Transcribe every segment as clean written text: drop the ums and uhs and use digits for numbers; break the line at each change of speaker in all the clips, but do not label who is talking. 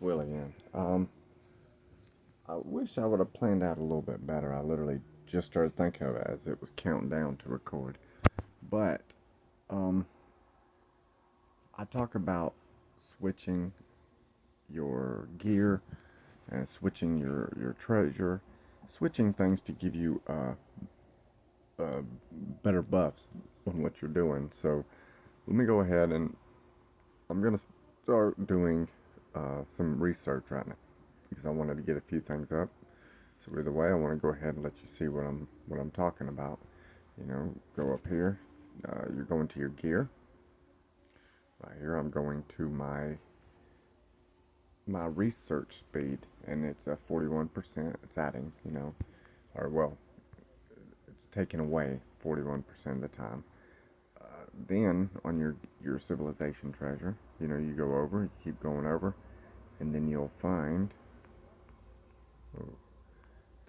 Willie again. I wish I would have planned out a little bit better. I literally just started thinking of it as it was counting down to record. But um, I talk about switching your gear and switching your treasure, switching things to give you uh, better buffs on what you're doing. So let me go ahead and I'm gonna start doing some research right now because I wanted to get a few things up. So either way, I want to go ahead and let you see what I'm talking about. Go up here. You're going to your gear. Right here, I'm going to my research speed, and it's at 41%. It's adding, or well, it's taking away 41% of the time. Then on your civilization treasure, you go over, you keep going over, and then you'll find oh,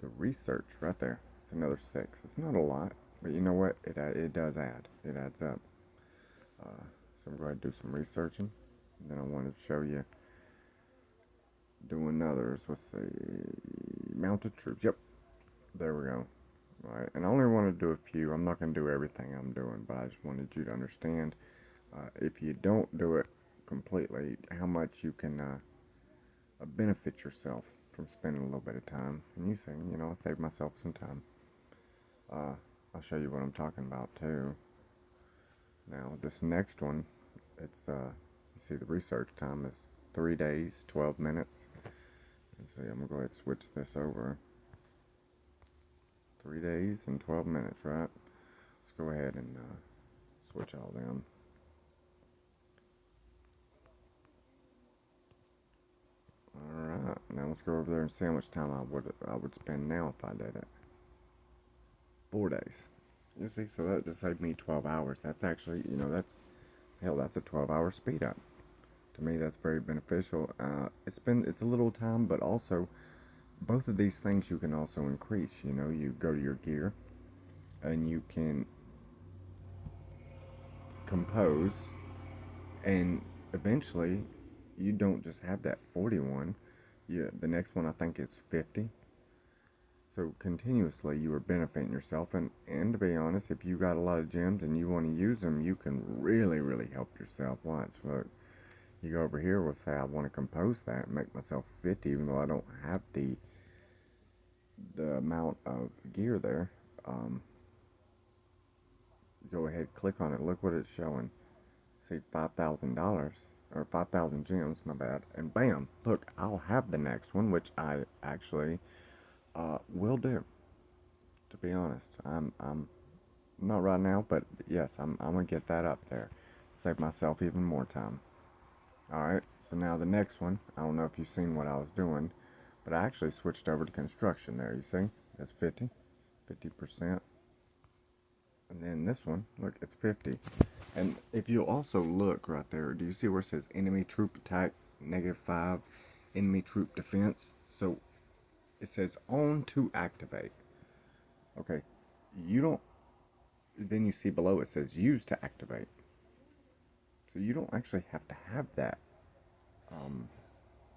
the research right there. It's another 6. It's not a lot, but you know what? It does add. It adds up. So I'm going to do some researching. And then I want to show you doing others. Let's see. Mounted troops. Yep. There we go. All right. And I only want to do a few. I'm not going to do everything I'm doing, but I just wanted you to understand if you don't do it completely, how much you can benefit yourself from spending a little bit of time. And you say, I saved myself some time. Uh, I'll show you what I'm talking about too. Now, this next one, you see the research time is 3 days, 12 minutes. Let's see, I'm going to go ahead and switch this over. 3 days and 12 minutes, right? Let's go ahead and switch all them. Alright, now let's go over there and see how much time I would spend now if I did it. 4 days. You see, so that just saved me 12 hours. That's actually, that's a 12-hour speed up. To me, that's very beneficial. It's a little time, but also both of these things you can also increase. You go to your gear and you can compose, and eventually you don't just have that 41. The next one I think is 50. So continuously you are benefiting yourself, and to be honest, if you got a lot of gems and you want to use them, you can really help yourself. Watch, look. You go over here, we'll say I want to compose that and make myself 50, even though I don't have the amount of gear there. Go ahead, click on it. Look what it's showing. See, $5,000 or 5,000 gems. My bad. And bam! Look, I'll have the next one, which I actually will do. To be honest, I'm not right now, but yes, I'm gonna get that up there. Save myself even more time. Alright, so now the next one, I don't know if you've seen what I was doing, but I actually switched over to construction there, you see? That's 50%. And then this one, look, it's 50. And if you also look right there, do you see where it says enemy troop attack, -5, enemy troop defense? So it says on to activate. Okay, you don't, then you see below it says use to activate. So you don't actually have to have that um,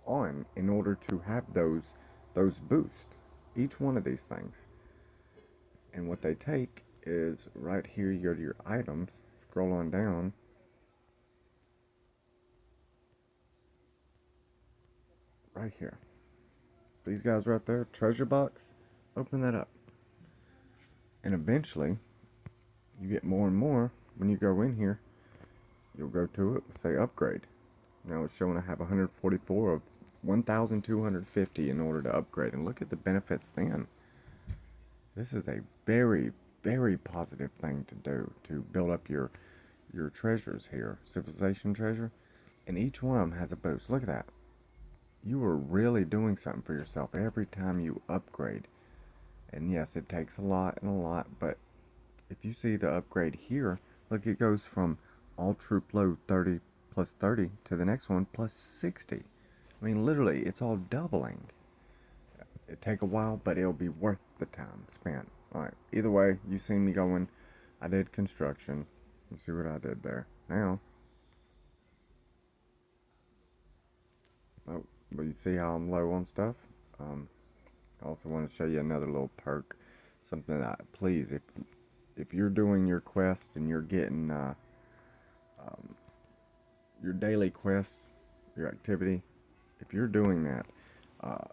on in order to have those boosts. Each one of these things. And what they take is right here, you go to your items, scroll on down, right here. These guys right there, treasure box, open that up. And eventually, you get more and more. When you go in here, you'll go to it, say upgrade. Now it's showing I have 144 of 1,250 in order to upgrade. And look at the benefits then. This is a very positive thing to do, to build up your treasures here. Civilization treasure. And each one of them has a boost. Look at that. You are really doing something for yourself every time you upgrade. And yes, it takes a lot and a lot, but if you see the upgrade here, look, it goes from all troop load 30 plus 30 to the next one plus 60. I mean, literally, it's all doubling. It take a while, but it'll be worth the time spent. Alright, either way, you see me going. I did construction. You see what I did there. Now, oh, But you see how I'm low on stuff? Um, I also want to show you another little perk. Something that, please, if you're doing your quests and you're getting um, your daily quests, your activity, if you're doing that uh,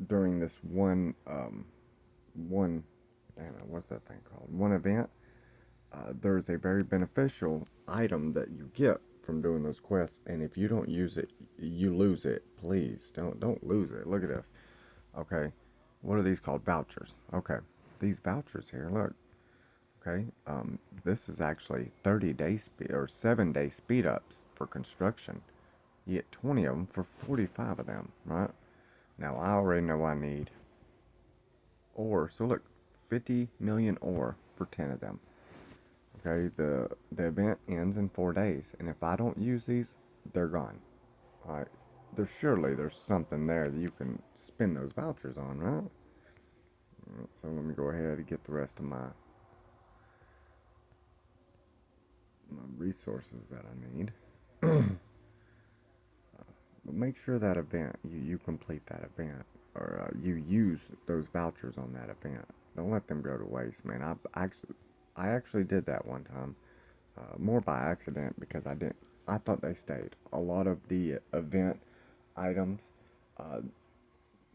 during this one, I don't know, what's that thing called? One event, there's a very beneficial item that you get from doing those quests, and if you don't use it, you lose it. Please don't lose it. Look at this. Okay, what are these called? Vouchers. Okay, these vouchers here. Look. Okay, this is actually 30-day speed or 7-day speed ups for construction. You get 20 of them for 45 of them, right? Now I already know I need ore, so look, 50 million ore for 10 of them. Okay, the event ends in 4 days, and if I don't use these, they're gone. All right, there's something there that you can spend those vouchers on, right? All right, so let me go ahead and get the rest of my resources that I need. But make sure that event, you complete that event, or you use those vouchers on that event. Don't let them go to waste, man. I actually did that one time, more by accident because I thought they stayed. A lot of the event items, uh,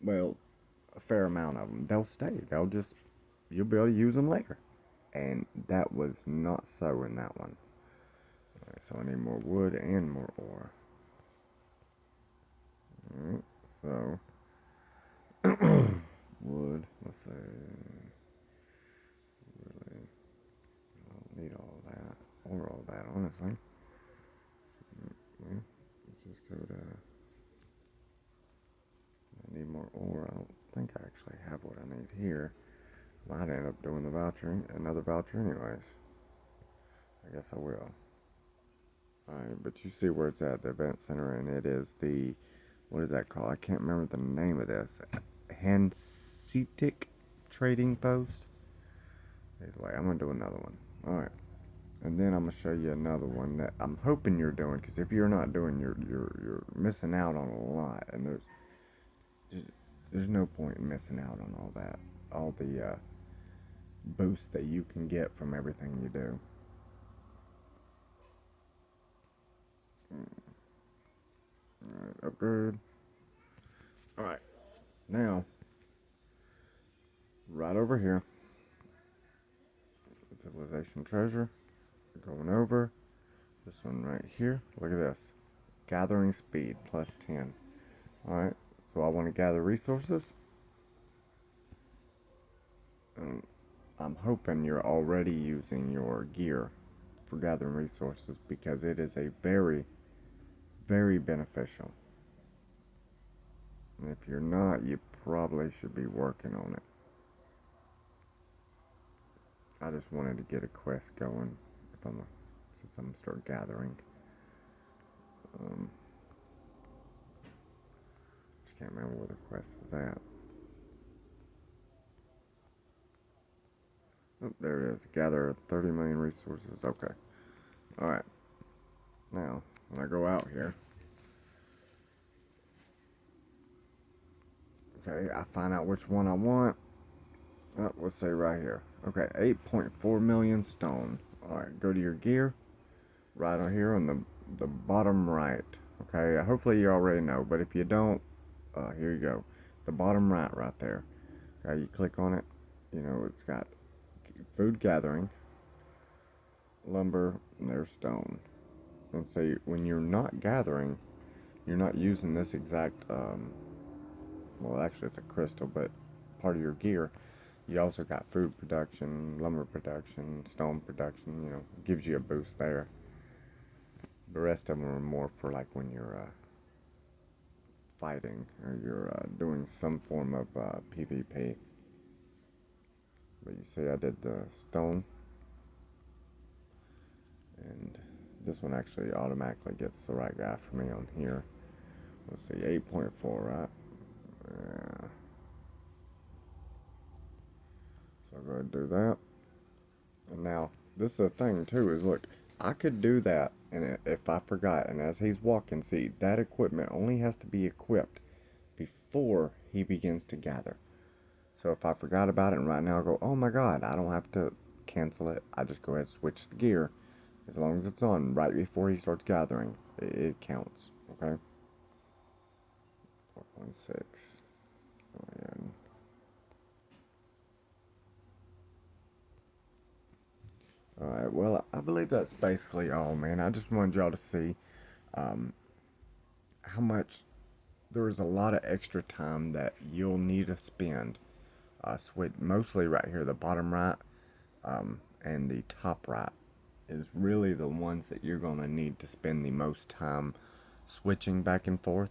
well, a fair amount of them, they'll stay. You'll be able to use them later. And that was not so in that one. Alright, so I need more wood and more ore. Alright, so wood, let's say, really, I don't need all that, or all that, honestly. Well, let's just go to, I need more ore. I don't think I actually have what I need here. Might end up doing the voucher, another voucher anyways. I guess I will. Alright, but you see where it's at, the event center, and it is the, what is that called? I can't remember the name of this. Hanseatic Trading Post. Either way, I'm going to do another one. Alright. And then I'm going to show you another one that I'm hoping you're doing, because if you're not doing, you're missing out on a lot, and there's no point in missing out on all that. All the boosts that you can get from everything you do. Alright, upgrade. Alright, now, right over here, civilization treasure, going over, this one right here, look at this, gathering speed plus 10. Alright, so I want to gather resources, and I'm hoping you're already using your gear for gathering resources, because it is a very, very beneficial. And if you're not, you probably should be working on it. I just wanted to get a quest going since I'm gonna start gathering. Just can't remember where the quest is at. Oh, there it is. Gather 30 million resources. Okay. Alright. Now, when I go out here, okay, I find out which one I want. Oh, let's say right here. Okay, 8.4 million stone. Alright, go to your gear. Right on here on the bottom right. Okay, hopefully you already know, but if you don't, here you go. The bottom right there. Okay, you click on it. You know, it's got food gathering, lumber, and there's stone. And so when you're not gathering, you're not using this exact, well, actually it's a crystal, but part of your gear. You also got food production, lumber production, stone production, you know, gives you a boost there. The rest of them are more for like when you're fighting or you're doing some form of PvP. But you see I did the stone, and this one actually automatically gets the right guy for me on here. Let's see, 8.4, right? Yeah. So I'll go ahead and do that. And now, this is the thing too, is look, I could do that, and if I forgot, and as he's walking, see, that equipment only has to be equipped before he begins to gather. So if I forgot about it and right now I go, oh my god, I don't have to cancel it. I just go ahead and switch the gear. As long as it's on right before he starts gathering, it counts. Okay? 4.6. Alright, well, I believe that's basically all, man. I just wanted y'all to see um, how much there is a lot of extra time that you'll need to spend. Switch mostly right here, the bottom right and the top right is really the ones that you're going to need to spend the most time switching back and forth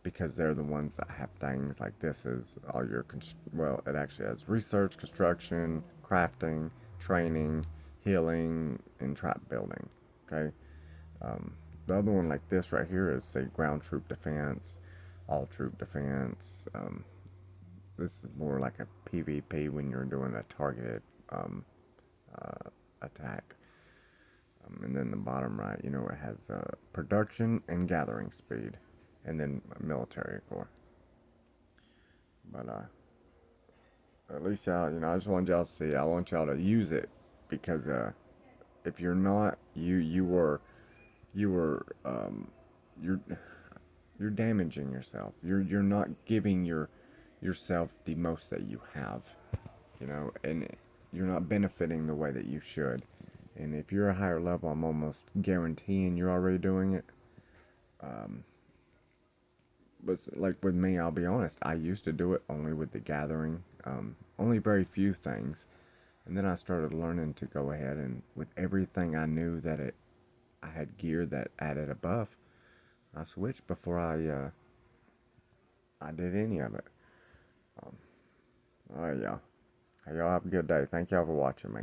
because they're the ones that have things like this is all your well, it actually has research, construction, crafting, training, healing, and trap building. Okay. um, the other one like this right here is say ground troop defense, all troop defense. This is more like a PvP when you're doing a targeted um, attack. And then the bottom right, it has production and gathering speed, and then military core. But at least y'all, I just want y'all to see. I want y'all to use it because if you're not, you were you're you're damaging yourself. You're not giving yourself the most that you have, and you're not benefiting the way that you should. And if you're a higher level, I'm almost guaranteeing you're already doing it. Um, but like with me, I'll be honest, I used to do it only with the gathering, only very few things. And then I started learning to go ahead and with everything I knew that I had gear that added a buff, I switched before I did any of it. Um, all right, y'all. Hey, y'all have a good day. Thank y'all for watching me.